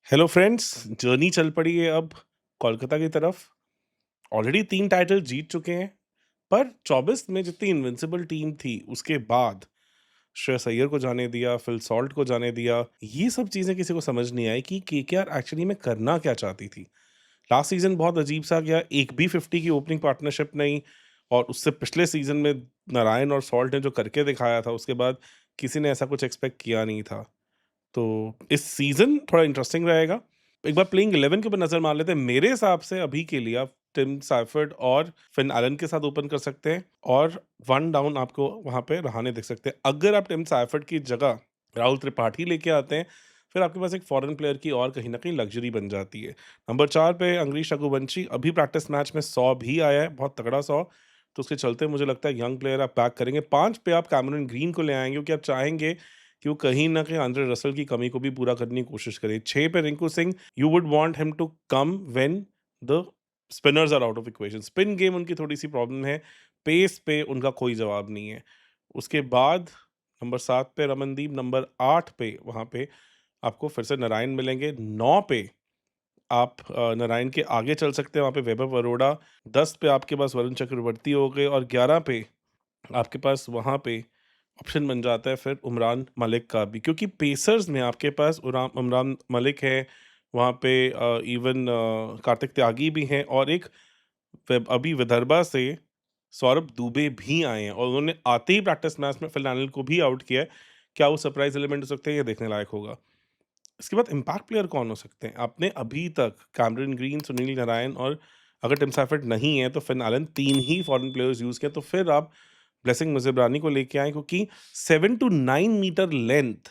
Hello friends, journey चल पड़ी है अब कोलकाता की तरफ। ऑलरेडी 3 टाइटल जीत चुके हैं, पर 24 में जितनी इनविंसिबल टीम थी, उसके बाद श्रेयस अय्यर को जाने दिया, फिल सॉल्ट को जाने दिया। ये सब चीज़ें किसी को समझ नहीं आई कि केकेआर एक्चुअली में करना क्या चाहती थी। लास्ट सीज़न बहुत अजीब-सा गया, एक भी 50 की ओपनिंग पार्टनरशिप नहीं और उससे पिछले सीज़न में नारायण और सॉल्ट ने जो करके दिखाया था, उसके बाद किसी ने ऐसा कुछ एक्सपेक्ट किया नहीं था। तो इस सीज़न थोड़ा इंटरेस्टिंग रहेगा। एक बार प्लेइंग 11 के ऊपर नज़र मार लेते हैं। मेरे हिसाब से अभी के लिए आप टिम साइफर्ड और फिन एलन के साथ ओपन कर सकते हैं और 1 डाउन आपको वहाँ पे रहाणे दिख सकते हैं। अगर आप टिम साइफर्ड की जगह राहुल त्रिपाठी लेके आते हैं, फिर आपके पास एक फॉरेन प्लेयर की और कहीं न कहीं लग्ज़री बन जाती है। नंबर 4 पे अंग्रीश रघुवंशी अभी प्रैक्टिस मैच में 100 भी आया है, बहुत तगड़ा 100, तो उसके चलते मुझे लगता है यंग प्लेयर आप बैक करेंगे। 5 पे आप कैमरन ग्रीन को ले आएँगे क्योंकि आप चाहेंगे कि वो कहीं न कहीं आंद्रे रसल की कमी को भी पूरा करने की कोशिश करे। 6 पे Rinku Singh, you would want him to come when the spinners are out of equation. Spin game उनकी थोड़ी-सी प्रॉब्लम है, पेस पे उनका कोई जवाब नहीं है। उसके बाद नंबर 7 पे रमनदीप, नंबर 8 पे वहाँ पे आपको फिर से नारायण मिलेंगे। 9 पे आप नारायण के आगे चल सकते हैं, वहाँ पे वैभव अरोड़ा। 10 पे आपके पास वरुण चक्रवर्ती हो गए और 11 पे आपके पास वहाँ पे ऑप्शन बन जाता है फिर उमरान मलिक का भी, क्योंकि पेसर्स में आपके पास उमरान मलिक है, वहाँ पे इवन कार्तिक त्यागी भी हैं और एक अभी विदर्भा से सौरभ दुबे भी आए हैं और उन्होंने आते ही प्रैक्टिस मैच में फिलहाल को भी आउट किया है। क्या वो सरप्राइज एलिमेंट हो सकते हैं, ये देखने लायक होगा। इसके बाद इम्पैक्ट प्लेयर कौन हो सकते हैं? आपने अभी तक कैमरन ग्रीन, सुनील नारायण और अगर टिम सैफर्ड नहीं है तो फिन एलन, 3 ही फॉरेन प्लेयर्स यूज़ किए, तो फिर आप ब्लेसिंग मुज़िब्रानी को लेके आएँ क्योंकि 7 टू 9 मीटर लेंथ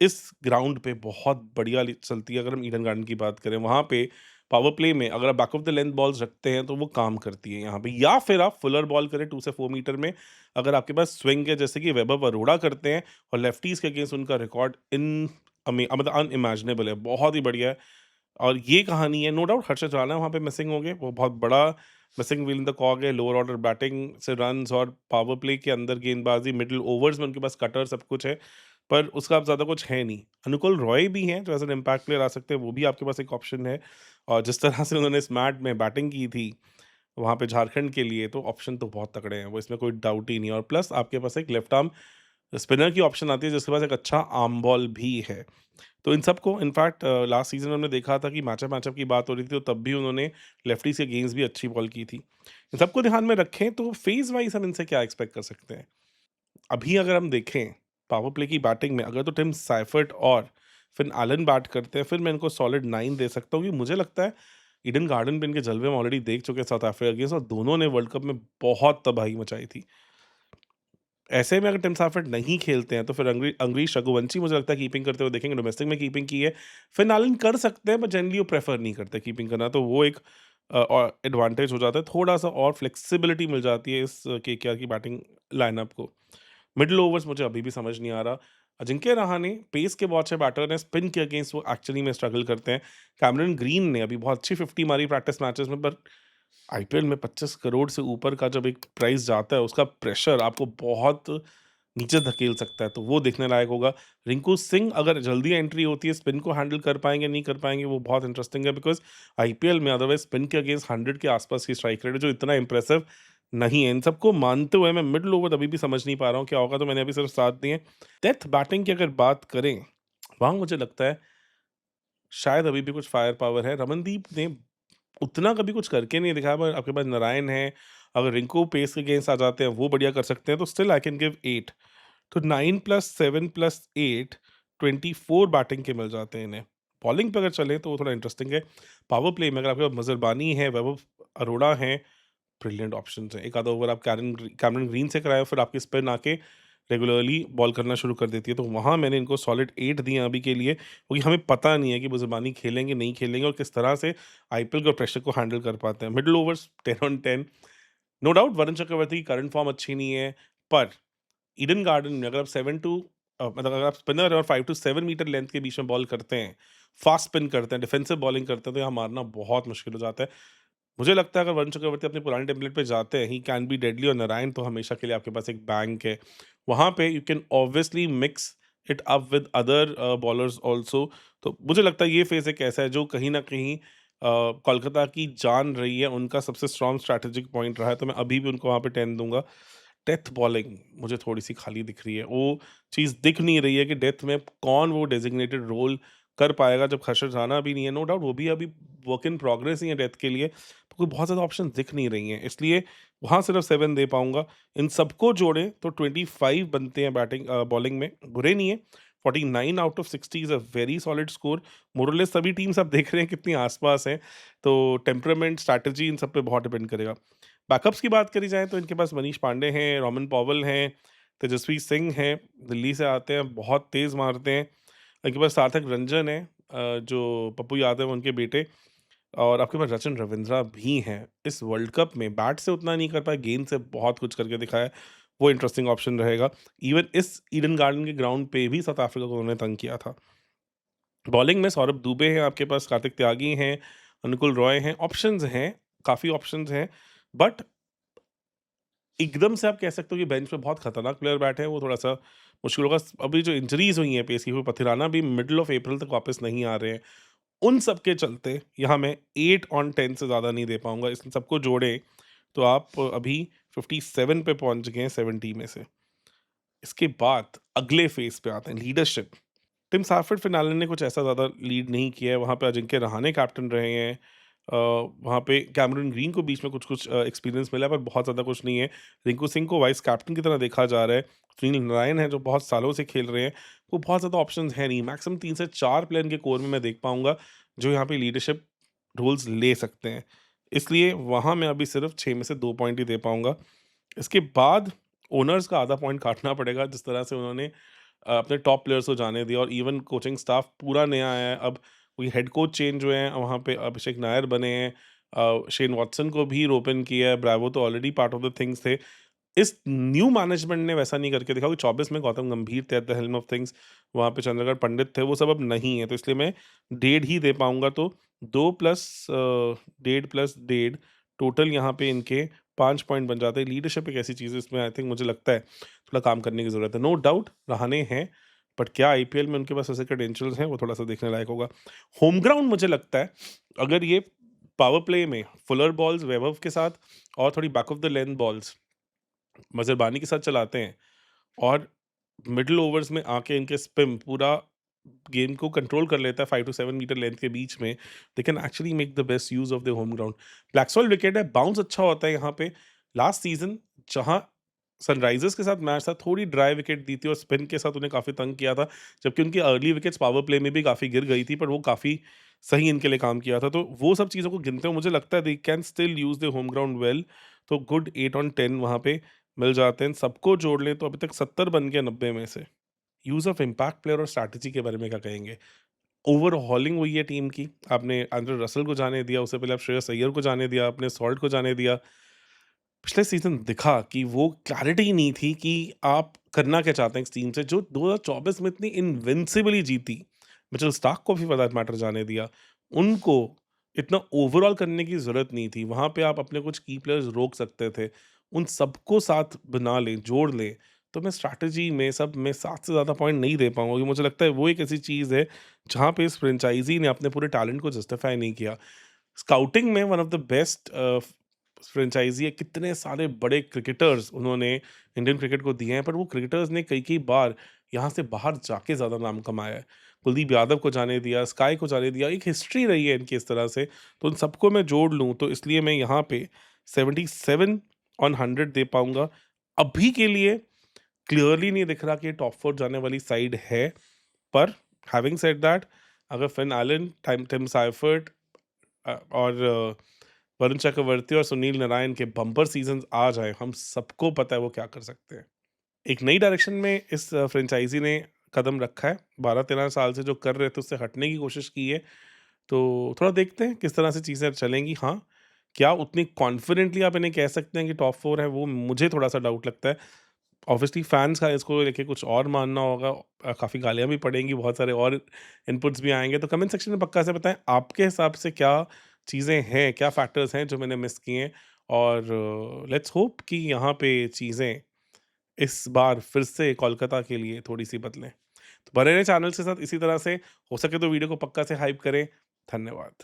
इस ग्राउंड पे बहुत बढ़िया चलती है। अगर हम ईडन गार्डन की बात करें, वहाँ पे पावर प्ले में अगर आप back of the length balls रखते हैं तो वो काम करती है यहाँ पे, या फिर आप फुलर बॉल करें 2 से 4 मीटर में, अगर आपके पास स्विंग है जैसे कि वैभव अरोड़ा करते हैं और लेफ्टीज के अगेंस्ट उनका रिकॉर्ड मतलब अनइमेजिनेबल है, बहुत ही बढ़िया है। और ये कहानी है, नो डाउट हर्षद राणा वहाँ पे मिसिंग हो गए, वो बहुत बड़ा मिसिंग व्हील इन द कॉग है। लोअर ऑर्डर बैटिंग से रन्स और पावर प्ले के अंदर गेंदबाजी, मिडल ओवर्स में उनके पास कटर सब कुछ है, पर उसका अब ज़्यादा कुछ है नहीं। अनुकुल रॉय भी हैं जो एज़ एन इम्पैक्ट प्लेयर आ सकते हैं, वो भी आपके पास एक ऑप्शन है। और जिस तरह से उन्होंने इस मैच में बैटिंग की थी, वहाँ पे झारखंड के लिए, तो ऑप्शन तो बहुत तगड़े हैं, वो इसमें कोई डाउट ही नहीं है। और प्लस आपके पास एक लेफ्ट आर्म स्पिनर की ऑप्शन आती है जिसके पास एक अच्छा आर्म बॉल भी है। तो इन सबको इनफैक्ट लास्ट सीज़न में हमने देखा था कि मैचअप की बात हो रही थी, तो तब भी उन्होंने लेफ्टीज़ के अगेंस्ट भी अच्छी बॉल की थी। इन सबको ध्यान में रखें तो फेज़ वाइज़ हम इनसे क्या एक्सपेक्ट कर सकते हैं? अभी अगर हम देखें पावर प्ले की बैटिंग में, अगर तो टिम साइफर्ट और फिन एलन बैट करते हैं, फिर मैं इनको सॉलिड 9 दे सकता हूँ, क्योंकि मुझे लगता है ईडन गार्डन पे इनके जलवे हम ऑलरेडी देख चुके हैं साउथ अफ्रीका अगेंस्ट, और दोनों ने वर्ल्ड कप में बहुत तबाही मचाई थी। ऐसे में अगर टिम साइफर्ट नहीं खेलते हैं तो फिर अंग्रीश रघुवंशी मुझे लगता है कीपिंग करते हुए देखेंगे, डोमेस्टिक में कीपिंग की है। फिन एलन कर सकते हैं, बट जनरली वो प्रेफर नहीं करते कीपिंग करना, तो वो एक और एडवांटेज हो जाता है, थोड़ा-सा और फ्लेक्सिबिलिटी मिल जाती है इस केकेआर की बैटिंग लाइनअप को। मिडल ओवर्स मुझे अभी भी समझ नहीं आ रहा। अजिंक्य रहाणे पेस के बहुत अच्छे बैटर हैं, स्पिन के अगेंस्ट वो एक्चुअली में स्ट्रगल करते हैं। कैमरन ग्रीन ने अभी बहुत अच्छी 50 मारी प्रैक्टिस मैचेस में, पर आईपीएल में 25 करोड़ से ऊपर का जब एक प्राइस जाता है, उसका प्रेशर आपको बहुत नीचे धकेल सकता है, तो वो देखने लायक होगा। रिंकू सिंह अगर जल्दी एंट्री होती है, स्पिन को हैंडल कर पाएँगे, नहीं कर पाएँगे, वो बहुत इंटरेस्टिंग है, बिकॉज़ आईपीएल में अदरवाइज़ स्पिन के अगेंस्ट 100 के आसपास की स्ट्राइक रेट है, जो इतना इम्प्रेसिव नहीं है। इन सबको मानते हुए मैं मिडल ओवर अभी भी समझ नहीं पा रहा हूँ क्या होगा, तो मैंने अभी सिर्फ 7 दिए। डेप्थ बैटिंग की अगर बात करें, वहाँ मुझे लगता है शायद अभी भी कुछ फायर पावर है। रमनदीप ने उतना कभी कुछ करके नहीं दिखाया, पर आपके पास नारायण है, अगर रिंकू पेस के अगेंस्ट आ जाते हैं, वो बढ़िया कर सकते हैं, तो स्टिल आई कैन गिव 8। तो 9 प्लस 7 प्लस 8, 24 बैटिंग के मिल जाते हैं इन्हें। बॉलिंग पे अगर चलें तो वो थोड़ा इंटरेस्टिंग है। पावर प्ले में अगर आपके पास मज़रबानी है, वैभव अरोड़ा हैं, ब्रिलियंट ऑप्शंस हैं। एक आधा ओवर आप कैमरन ग्रीन से कराएँ, फिर आपकी स्पिन आके रेगुलरली बॉल करना शुरू कर देती है। तो वहाँ मैंने इनको सॉलिड 8 दिए हैं अभी के लिए, क्योंकि हमें पता नहीं है कि मुज़रबानी खेलेंगे, नहीं खेलेंगे और किस तरह से आईपीएल के प्रेशर को हैंडल कर पाते हैं। Middle overs 10 on 10, no doubt Varun Chakravarthy की करंट फॉर्म अच्छी नहीं है, पर ईडन गार्डन में अगर आप 7 टू मतलब अगर आप स्पिनर और 5 टू 7 मीटर लेंथ के बीच में बॉल करते हैं, फास्ट स्पिन करते हैं, डिफेंसिव बॉलिंग करते हैं, तो यहाँ मारना बहुत मुश्किल हो जाता है। मुझे लगता है अगर वरुण चक्रवर्ती अपने पुराने टेम्पलेट पे जाते हैं, ही कैन बी डेडली, और नारायण तो हमेशा के लिए आपके पास एक बैंक है। वहाँ पे you can obviously mix it up with other bowlers also. तो मुझे लगता है ये फेज़ एक ऐसा है जो कहीं न कहीं कोलकाता की जान रही है, उनका सबसे स्ट्रॉन्ग स्ट्रैटेजिक पॉइंट रहा है, तो मैं अभी भी उनको वहाँ पे 10 दूँगा। डेथ बॉलिंग मुझे थोड़ी-सी खाली दिख रही है, वो चीज़ दिख नहीं रही है कि डेथ में कौन वो डेज़िग्नेटेड रोल कर पाएगा जब खर्षद राणा भी नहीं है, नो डाउट वो भी अभी वर्क इन प्रोग्रेस ही है डेथ के लिए, तो कोई बहुत ज़्यादा ऑप्शन दिख नहीं रही हैं, इसलिए वहाँ सिर्फ 7 दे पाऊँगा। इन सबको जोड़ें तो 25 बनते हैं बॉलिंग में, बुरे नहीं है। 49 out of 60 is a very solid score. More और लेस सभी टीम्स आप देख रहे हैं कितनी आस-पास हैं, तो टेम्परामेंट, स्ट्रैटेजी इन सब पे बहुत डिपेंड करेगा। बैकअप्स की बात करी जाए तो इनके पास मनीष पांडे हैं, रोमन पॉवल हैं, तेजस्वी सिंह हैं, दिल्ली से आते हैं, बहुत तेज़ मारते हैं। इनके पास सार्थक रंजन है, जो पप्पू यादव उनके बेटे, और आपके पास रचिन रविंद्रा भी हैं। इस वर्ल्ड कप में बैट से उतना नहीं कर पाए, गेंद से बहुत कुछ करके दिखाया। वो इंटरेस्टिंग ऑप्शन रहेगा। इवन इस ईडन गार्डन के ग्राउंड पे भी साउथ अफ्रीका को उन्होंने तंग किया था। बॉलिंग में सौरभ दुबे हैं आपके पास, कार्तिक त्यागी हैं, अनुकुल रॉय हैं, ऑप्शंस हैं, काफ़ी ऑप्शंस हैं, बट एकदम से आप कह सकते हो कि बेंच पे बहुत खतरनाक प्लेयर बैठे हैं, वो थोड़ा-सा मुश्किल होगा। अभी जो इंजरीज़ हुई हैं पेस की हुई, पथिराना भी मिडल ऑफ अप्रैल तक वापस नहीं आ रहे हैं। उन सब के चलते यहाँ मैं 8 ऑन 10 से ज़्यादा नहीं दे पाऊँगा। इस सबको जोड़ें तो आप अभी 57 पे पहुँच गए हैं 70 में से। इसके बाद अगले फ़ेज़ पे आते हैं, लीडरशिप। टिम साफर्ड फिनाले ने कुछ ऐसा ज़्यादा लीड नहीं किया है, वहाँ पे अजिंक्य रहाणे कैप्टन रहे हैं। वहाँ पे कैमरून ग्रीन को बीच में कुछ-कुछ एक्सपीरियंस मिला है, पर बहुत ज़्यादा कुछ नहीं है। रिंकू सिंह को वाइस कैप्टन की तरह देखा जा रहा है। सुनील नारायण हैं, जो बहुत सालों से खेल रहे हैं, वो बहुत ज़्यादा ऑप्शंस हैं नहीं। मैक्सिमम 3 से 4 प्लेयर इनके कोर में मैं देख पाऊँगा, जो यहाँ पे लीडरशिप रोल्स ले सकते हैं। इसलिए वहाँ मैं अभी सिर्फ 6 में से 2 पॉइंट ही दे पाऊँगा। इसके बाद ओनर्स का आधा पॉइंट काटना पड़ेगा, जिस तरह से उन्होंने अपने टॉप प्लेयर्स को जाने दिया, और इवन कोचिंग स्टाफ पूरा नया आया है। अब कोई हेड कोच चेंज हुए हैं, वहाँ पे अभिषेक नायर बने हैं, शेन वॉटसन को भी रोपन किया है, ब्रावो तो already part of the things थे। इस न्यू मैनेजमेंट ने वैसा नहीं करके दिखाया कि 24 में गौतम गंभीर थे at the helm of things, वहाँ पे चंद्रगढ़ पंडित थे, वो सब अब नहीं है, तो इसलिए मैं 1.5 ही दे पाऊँगा। तो 2 प्लस 1.5 प्लस 1.5 टोटल यहाँ पे इनके 5 पॉइंट बन जाते हैं। लीडरशिप एक ऐसी चीज़ है, इसमें आई थिंक मुझे लगता है थोड़ा काम करने की ज़रूरत है। नो डाउट रहाणे हैं, बट क्या आईपीएल में उनके पास ऐसे क्रेडेंशियल्स हैं, वो थोड़ा-सा देखने लायक होगा। होम ग्राउंड मुझे लगता है, अगर ये पावर प्ले में फुलर बॉल्स वैभव के साथ और थोड़ी back of the length balls Muzarabani के साथ चलाते हैं, और मिडल ओवर्स में आके इनके स्पिन पूरा गेम को कंट्रोल कर लेता है 5 टू 7 मीटर लेंथ के बीच में, they can actually make the best use of the home ground. Black soil wicket है, बाउंस अच्छा होता है यहाँ पे। लास्ट सीज़न जहाँ सनराइज़र्स के साथ मैच था, थोड़ी ड्राई विकेट दी थी और स्पिन के साथ उन्हें काफ़ी तंग किया था, जबकि उनकी अर्ली विकेट्स पावर प्ले में भी काफ़ी गिर गई थी, पर वो काफ़ी सही इनके लिए काम किया था। तो वो सब चीज़ों को गिनते हुए मुझे लगता है they can still use the home ground well, तो गुड 8 ऑन 10 वहाँ पे मिल जाते हैं। सबको जोड़ लें तो अभी तक 70 बन गए 90 में से। यूज़ ऑफ इम्पैक्ट प्लेयर और स्ट्रैटेजी के बारे में क्या कहेंगे? ओवरहॉलिंग हुई है टीम की। आपने एंड्रे रसल को जाने दिया, उससे पहले आप श्रेयस अय्यर को जाने दिया, आपने सॉल्ट को जाने दिया। पिछले सीज़न दिखा कि वो क्लैरिटी ही नहीं थी कि आप करना क्या चाहते हैं इस टीम से, जो 2024 में इतनी इनविंसिबली जीती। मिचेल स्टार्क को भी फॉर दैट मैटर जाने दिया। उनको इतना ओवरऑल करने की ज़रूरत नहीं थी। वहाँ पे आप अपने कुछ की प्लेयर्स रोक सकते थे। उन सबको साथ बना लें, जोड़ लें, तो मैं स्ट्रैटेजी में सब में 7 से ज़्यादा पॉइंट नहीं दे पाऊँगा, क्योंकि मुझे लगता है वो एक ऐसी चीज़ है, जहाँ पे इस फ्रेंचाइज़ी ने अपने पूरे टैलेंट को जस्टिफाई नहीं किया। स्काउटिंग में one of the best franchise है, कितने सारे बड़े क्रिकेटर्स उन्होंने इंडियन क्रिकेट को दिए हैं, पर वो क्रिकेटर्स ने कई-कई बार यहाँ से बाहर जाके ज़्यादा नाम कमाया है। कुलदीप यादव को जाने दिया, स्काई को जाने दिया, एक हिस्ट्री रही है इनकी इस तरह से, तो उन सबको मैं जोड़ लूँ, तो इसलिए मैं यहाँ पे 77 ऑन 100 दे पाऊँगा। अभी के लिए क्लियरली नहीं दिख रहा कि ये टॉप 4 जाने वाली साइड है, पर हैविंग सेड दैट, अगर फिन एलन, टिम साइफर्ट और वरुण चक्रवर्ती और सुनील नारायण के बम्पर सीज़न्स आ जाएँ, हम सबको पता है वो क्या कर सकते हैं। एक नई डायरेक्शन में इस फ्रेंचाइज़ी ने कदम रखा है, 12-13 साल से जो कर रहे थे उससे हटने की कोशिश की है, तो थोड़ा देखते हैं किस तरह से चीज़ें चलेंगी। हाँ, क्या उतनी कॉन्फिडेंटली आप इन्हें कह सकते हैं कि टॉप 4 है, वो मुझे थोड़ा-सा डाउट लगता है। ऑब्वियसली फैन्स का इसको लेके कुछ और मानना होगा, काफ़ी गालियाँ भी पड़ेंगी, बहुत सारे और इनपुट्स भी आएँगे, तो कमेंट सेक्शन में पक्का से बताएँ आपके हिसाब से क्या चीज़ें हैं, क्या फैक्टर्स हैं जो मैंने मिस किए हैं, और लेट्स होप कि यहाँ पे चीज़ें इस बार फिर से कोलकाता के लिए थोड़ी-सी बदलें। तो बने रहें चैनल के साथ इसी तरह से, हो सके तो वीडियो को पक्का से हाइप करें। धन्यवाद।